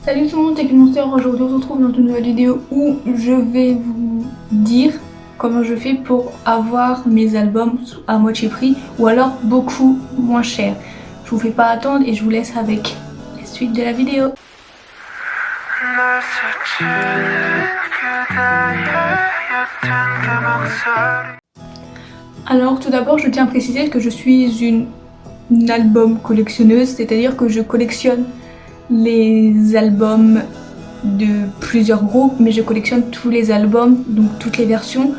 Salut tout le monde, c'est Monster. Aujourd'hui on se retrouve dans une nouvelle vidéo où je vais vous dire comment je fais pour avoir mes albums à moitié prix ou alors beaucoup moins cher. Je vous fais pas attendre et je vous laisse avec la suite de la vidéo. Alors tout d'abord je tiens à préciser que je suis une album collectionneuse, c'est-à-dire que je collectionne les albums de plusieurs groupes, mais je collectionne tous les albums, donc toutes les versions,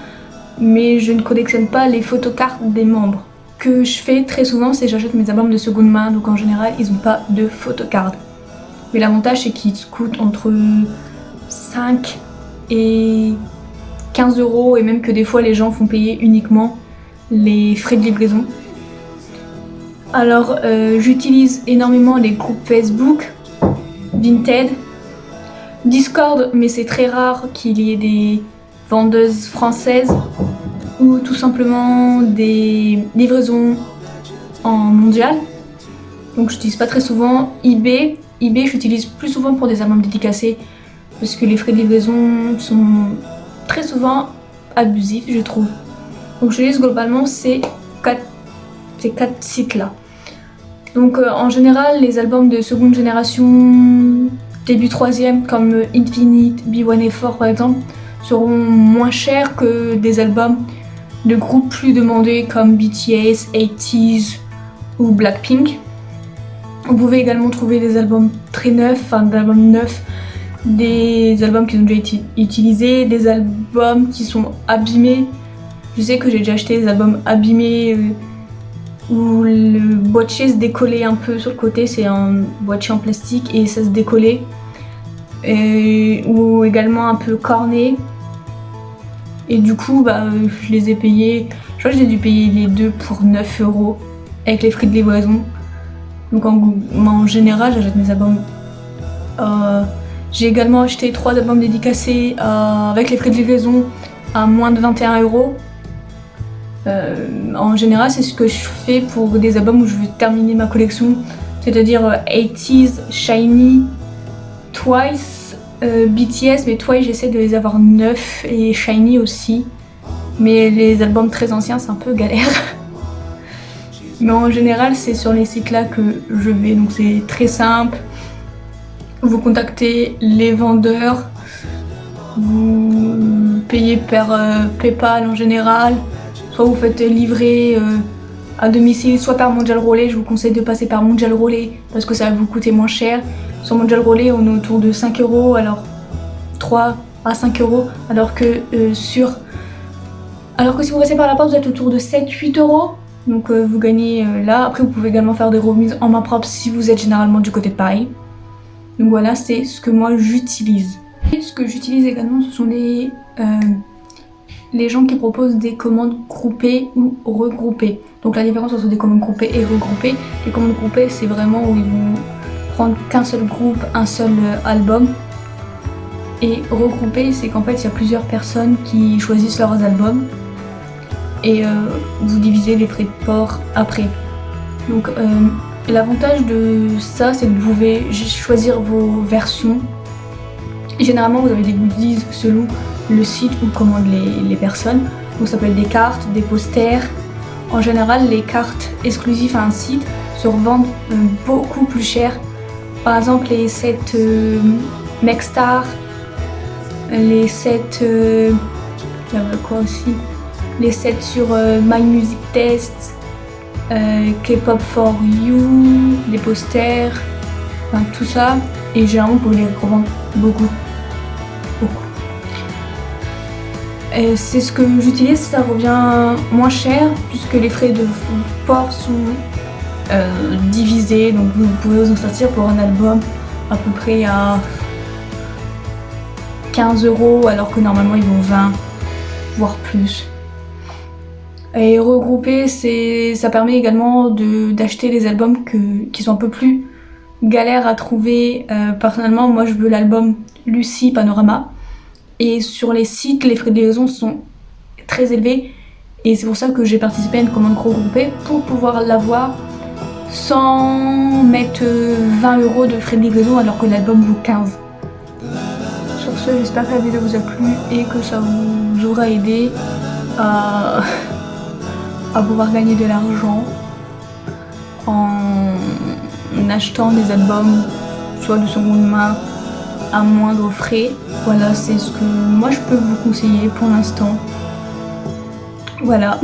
mais je ne collectionne pas les photocards des membres. Ce que je fais très souvent, c'est que j'achète mes albums de seconde main, donc en général ils n'ont pas de photocard. Mais l'avantage c'est qu'ils coûtent entre 5 et 15 euros, et même que des fois les gens font payer uniquement les frais de livraison. Alors j'utilise énormément les groupes Facebook, Vinted, Discord, mais c'est très rare qu'il y ait des vendeuses françaises ou tout simplement des livraisons en mondial. Donc j'utilise pas très souvent eBay. eBay j'utilise plus souvent pour des albums dédicacés parce que les frais de livraison sont très souvent abusifs, je trouve. Donc j'utilise globalement ces quatre sites là. Donc en général les albums de seconde génération, début troisième comme Infinite, B1A4 par exemple, seront moins chers que des albums de groupes plus demandés comme BTS, 80s ou Blackpink. Vous pouvez également trouver des albums très neufs, enfin des albums neufs, des albums qui ont déjà été utilisés, des albums qui sont abîmés. Je sais que j'ai déjà acheté des albums abîmés où le boîtier se décollait un peu sur le côté, c'est un boîtier en plastique et ça se décollait, ou également un peu corné, et du coup je les ai payés, je crois que j'ai dû payer les deux pour 9 euros avec les frais de livraison. Donc en général j'achète mes albums, j'ai également acheté 3 albums dédicacés avec les frais de livraison à moins de 21 euros. En général, c'est ce que je fais pour des albums où je veux terminer ma collection, c'est-à-dire 80s, Shiny, Twice, BTS, mais Twice j'essaie de les avoir neufs et Shiny aussi. Mais les albums très anciens, c'est un peu galère. Mais en général, c'est sur les sites là que je vais, donc c'est très simple. Vous contactez les vendeurs, vous payez par PayPal en général. Soit vous faites livrer à domicile, soit par Mondial Relay. Je vous conseille de passer par Mondial Relay parce que ça va vous coûter moins cher. Sur Mondial Relay, on est autour de 5 euros, alors 3 à 5 euros, alors que si vous passez par la porte, vous êtes autour de 7-8 euros. Donc vous gagnez là. Après, vous pouvez également faire des remises en main propre si vous êtes généralement du côté de Paris. Donc voilà, c'est ce que moi j'utilise. Et ce que j'utilise également, ce sont les gens qui proposent des commandes groupées ou regroupées. Donc la différence entre des commandes groupées et regroupées, les commandes groupées c'est vraiment où ils vont prendre qu'un seul groupe, un seul album. Et regroupées c'est qu'en fait il y a plusieurs personnes qui choisissent leurs albums et vous divisez les frais de port après. Donc l'avantage de ça c'est que vous pouvez choisir vos versions. Généralement vous avez des goodies selon le site où commandent les personnes. Donc ça peut être des cartes, des posters. En général les cartes exclusives à un site se revendent beaucoup plus cher. Par exemple les sets Mexstar, les sets quoi aussi, les sets sur My Music Test, K-Pop for You, les posters, enfin tout ça. Et généralement vous pouvez les revendre beaucoup. Et c'est ce que j'utilise, ça revient moins cher puisque les frais de port sont divisés, donc vous pouvez vous en sortir pour un album à peu près à 15 euros alors que normalement ils vont 20 voire plus. Et regrouper, ça permet également d'acheter des albums qui sont un peu plus galères à trouver. Personnellement moi je veux l'album Lucy Panorama. Et sur les sites, les frais de livraison sont très élevés. Et c'est pour ça que j'ai participé à une commande regroupée pour pouvoir l'avoir sans mettre 20 € de frais de livraison alors que l'album vaut 15. Sur ce, j'espère que la vidéo vous a plu et que ça vous aura aidé à pouvoir gagner de l'argent en achetant des albums soit de seconde main à moindre frais. Voilà, c'est ce que moi je peux vous conseiller pour l'instant. Voilà.